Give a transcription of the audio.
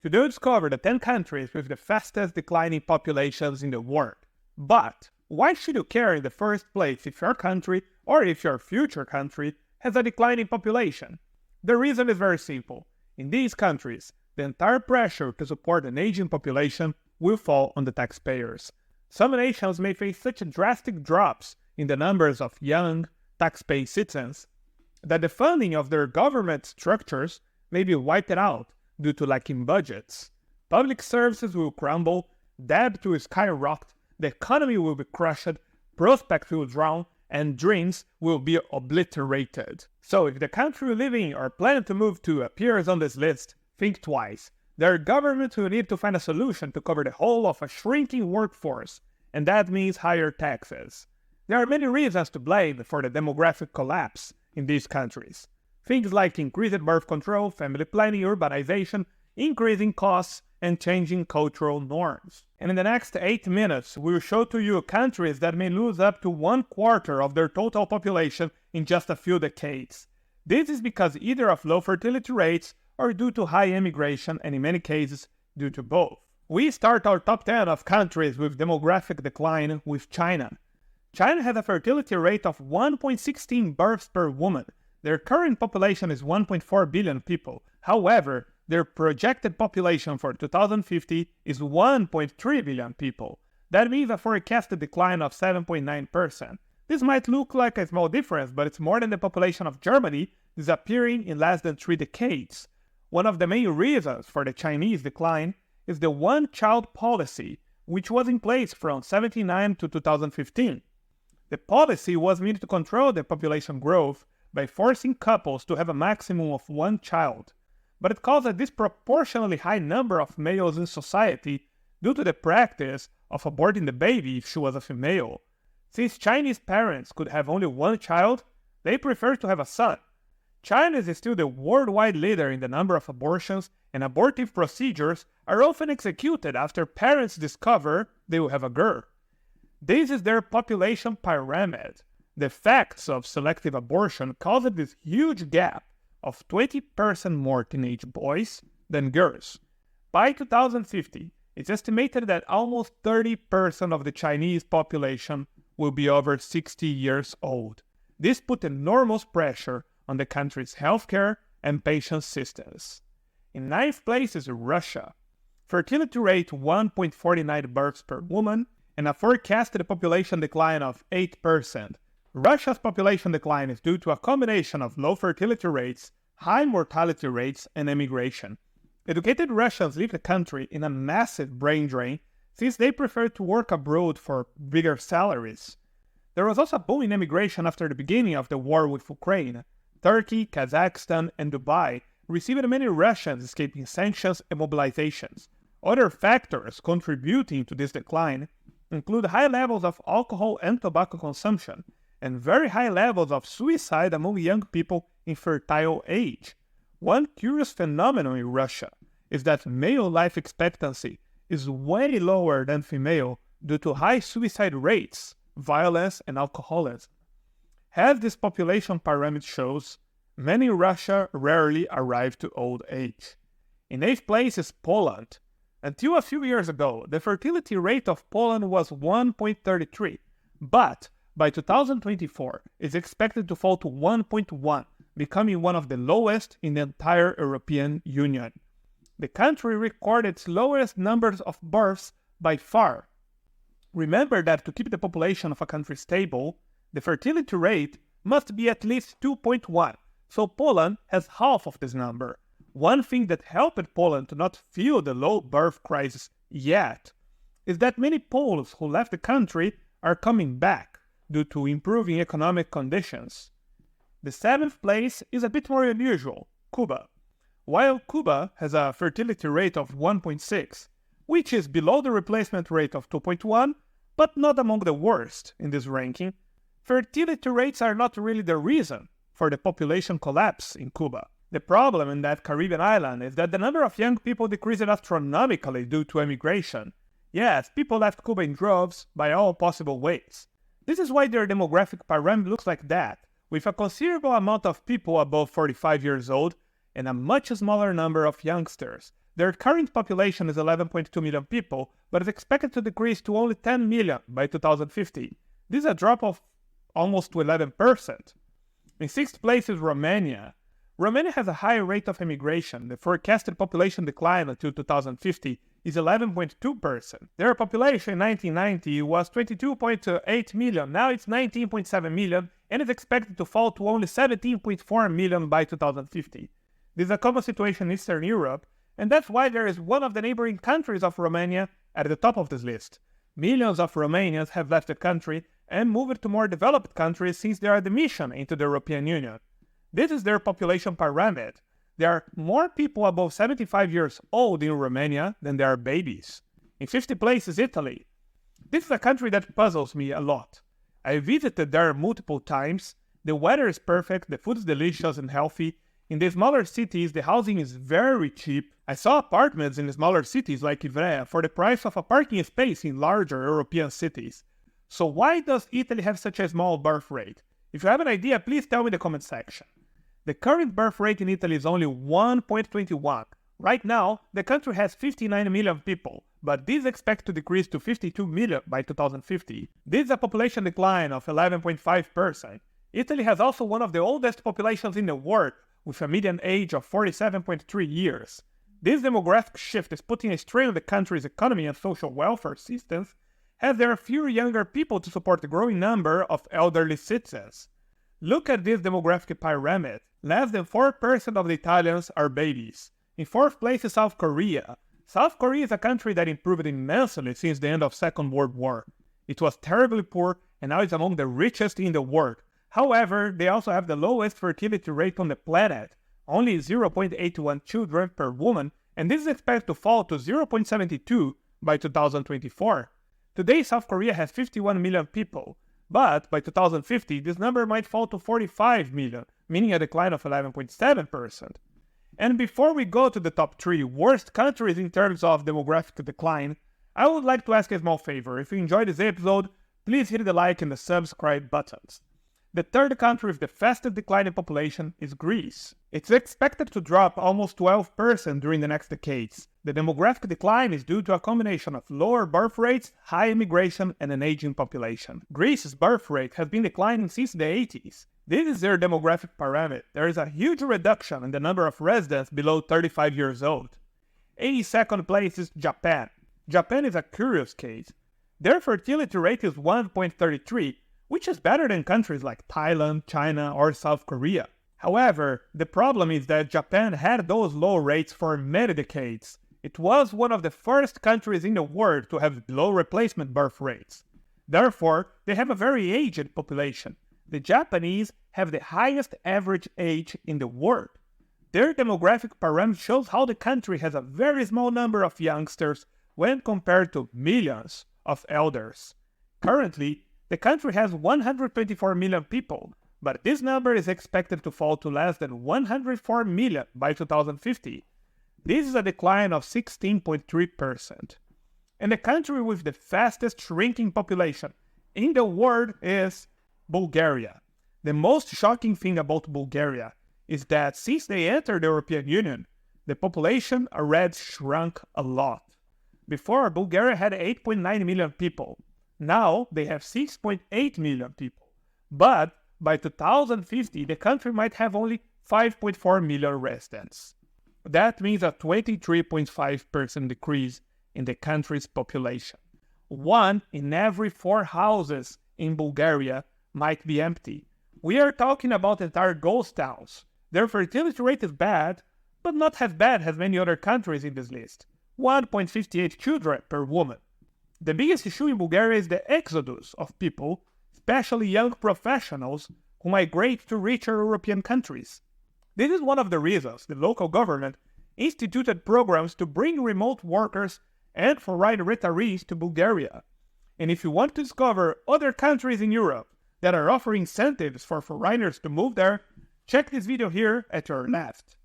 Today we discover the 10 countries with the fastest declining populations in the world. But why should you care in the first place if your country, or if your future country, has a declining population? The reason is very simple. In these countries, the entire pressure to support an aging population will fall on the taxpayers. Some nations may face such drastic drops in the numbers of young, tax-paying citizens that the funding of their government structures may be wiped out due to lacking budgets. Public services will crumble, debt will skyrocket, the economy will be crushed, prospects will drown, and dreams will be obliterated. So if the country you live in or plan to move to appears on this list, think twice. Their government will need to find a solution to cover the whole of a shrinking workforce, and that means higher taxes. There are many reasons to blame for the demographic collapse in these countries. Things like increased birth control, family planning, urbanization, increasing costs, and changing cultural norms. And in the next 8 minutes, we will show to you countries that may lose up to 1/4 of their total population in just a few decades. This is because either of low fertility rates or due to high immigration, and in many cases, due to both. We start our top 10 of countries with demographic decline with China. China has a fertility rate of 1.16 births per woman. Their current population is 1.4 billion people. However, their projected population for 2050 is 1.3 billion people. That means a forecasted decline of 7.9%. This might look like a small difference, but it's more than the population of Germany disappearing in less than 3 decades. One of the main reasons for the Chinese decline is the one-child policy, which was in place from 1979 to 2015. The policy was meant to control the population growth by forcing couples to have a maximum of 1 child, but it caused a disproportionately high number of males in society due to the practice of aborting the baby if she was a female. Since Chinese parents could have only 1 child, they preferred to have a son. China is still the worldwide leader in the number of abortions, and abortive procedures are often executed after parents discover they will have a girl. This is their population pyramid. The effects of selective abortion caused this huge gap of 20% more teenage boys than girls. By 2050, it's estimated that almost 30% of the Chinese population will be over 60 years old. This put enormous pressure on the country's healthcare and pension systems. In 9th place is Russia. Fertility rate 1.49 births per woman and a forecasted population decline of 8%. Russia's population decline is due to a combination of low fertility rates, high mortality rates, and immigration. Educated Russians leave the country in a massive brain drain since they prefer to work abroad for bigger salaries. There was also a boom in immigration after the beginning of the war with Ukraine. Turkey, Kazakhstan, and Dubai received many Russians escaping sanctions and mobilizations. Other factors contributing to this decline include high levels of alcohol and tobacco consumption, and very high levels of suicide among young people in fertile age. One curious phenomenon in Russia is that male life expectancy is way lower than female due to high suicide rates, violence, and alcoholism. As this population pyramid shows, many in Russia rarely arrive to old age. In 8th place is Poland. Until a few years ago, the fertility rate of Poland was 1.33, but by 2024, it's expected to fall to 1.1, becoming one of the lowest in the entire European Union. The country recorded its lowest numbers of births by far. Remember that to keep the population of a country stable, the fertility rate must be at least 2.1, so Poland has half of this number. One thing that helped Poland to not feel the low birth crisis yet is that many Poles who left the country are coming back due to improving economic conditions. The 7th place is a bit more unusual, Cuba. While Cuba has a fertility rate of 1.6, which is below the replacement rate of 2.1, but not among the worst in this ranking, fertility rates are not really the reason for the population collapse in Cuba. The problem in that Caribbean island is that the number of young people decreased astronomically due to emigration. Yes, people left Cuba in droves by all possible ways. This is why their demographic pyramid looks like that, with a considerable amount of people above 45 years old and a much smaller number of youngsters. Their current population is 11.2 million people, but is expected to decrease to only 10 million by 2050. This is a drop of almost 11%. In sixth place is Romania. Romania has a high rate of immigration. The forecasted population decline until 2050 is 11.2%. Their population in 1990 was 22.8 million, now it's 19.7 million, and is expected to fall to only 17.4 million by 2050. This is a common situation in Eastern Europe, and that's why there is one of the neighboring countries of Romania at the top of this list. Millions of Romanians have left the country and moved to more developed countries since their admission into the European Union. This is their population pyramid. There are more people above 75 years old in Romania than there are babies. In 50th place is Italy. This is a country that puzzles me a lot. I visited there multiple times. The weather is perfect, the food is delicious and healthy. In the smaller cities, the housing is very cheap. I saw apartments in smaller cities like Ivrea for the price of a parking space in larger European cities. So why does Italy have such a small birth rate? If you have an idea, please tell me in the comment section. The current birth rate in Italy is only 1.21. Right now, the country has 59 million people, but this is expected to decrease to 52 million by 2050. This is a population decline of 11.5%. Italy has also one of the oldest populations in the world, with a median age of 47.3 years. This demographic shift is putting a strain on the country's economy and social welfare systems, as there are fewer younger people to support the growing number of elderly citizens. Look at this demographic pyramid. Less than 4% of the Italians are babies. In fourth place is South Korea. South Korea is a country that improved immensely since the end of Second World War. It was terribly poor and now is among the richest in the world. However, they also have the lowest fertility rate on the planet, only 0.81 children per woman, and this is expected to fall to 0.72 by 2024. Today, South Korea has 51 million people, but by 2050, this number might fall to 45 million, meaning a decline of 11.7%. And before we go to the top 3 worst countries in terms of demographic decline, I would like to ask a small favor. If you enjoyed this episode, please hit the like and the subscribe buttons. The third country with the fastest decline in population is Greece. It's expected to drop almost 12% during the next decades. The demographic decline is due to a combination of lower birth rates, high immigration, and an aging population. Greece's birth rate has been declining since the 80s. This is their demographic pyramid. There is a huge reduction in the number of residents below 35 years old. 82nd place is Japan. Japan is a curious case. Their fertility rate is 1.33, which is better than countries like Thailand, China, or South Korea. However, the problem is that Japan had those low rates for many decades. It was one of the first countries in the world to have low replacement birth rates. Therefore, they have a very aged population. The Japanese have the highest average age in the world. Their demographic parameter shows how the country has a very small number of youngsters when compared to millions of elders. Currently, the country has 124 million people, but this number is expected to fall to less than 104 million by 2050. This is a decline of 16.3%. And the country with the fastest shrinking population in the world is Bulgaria. The most shocking thing about Bulgaria is that since they entered the European Union, the population already shrunk a lot. Before, Bulgaria had 8.9 million people. Now, they have 6.8 million people. But by 2050, the country might have only 5.4 million residents. That means a 23.5% decrease in the country's population. 1 in every 4 houses in Bulgaria might be empty. We are talking about entire ghost towns. Their fertility rate is bad, but not as bad as many other countries in this list. 1.58 children per woman. The biggest issue in Bulgaria is the exodus of people, especially young professionals, who migrate to richer European countries. This is one of the reasons the local government instituted programs to bring remote workers and foreign retirees to Bulgaria. And if you want to discover other countries in Europe that are offering incentives for foreigners to move there, check this video here at your left.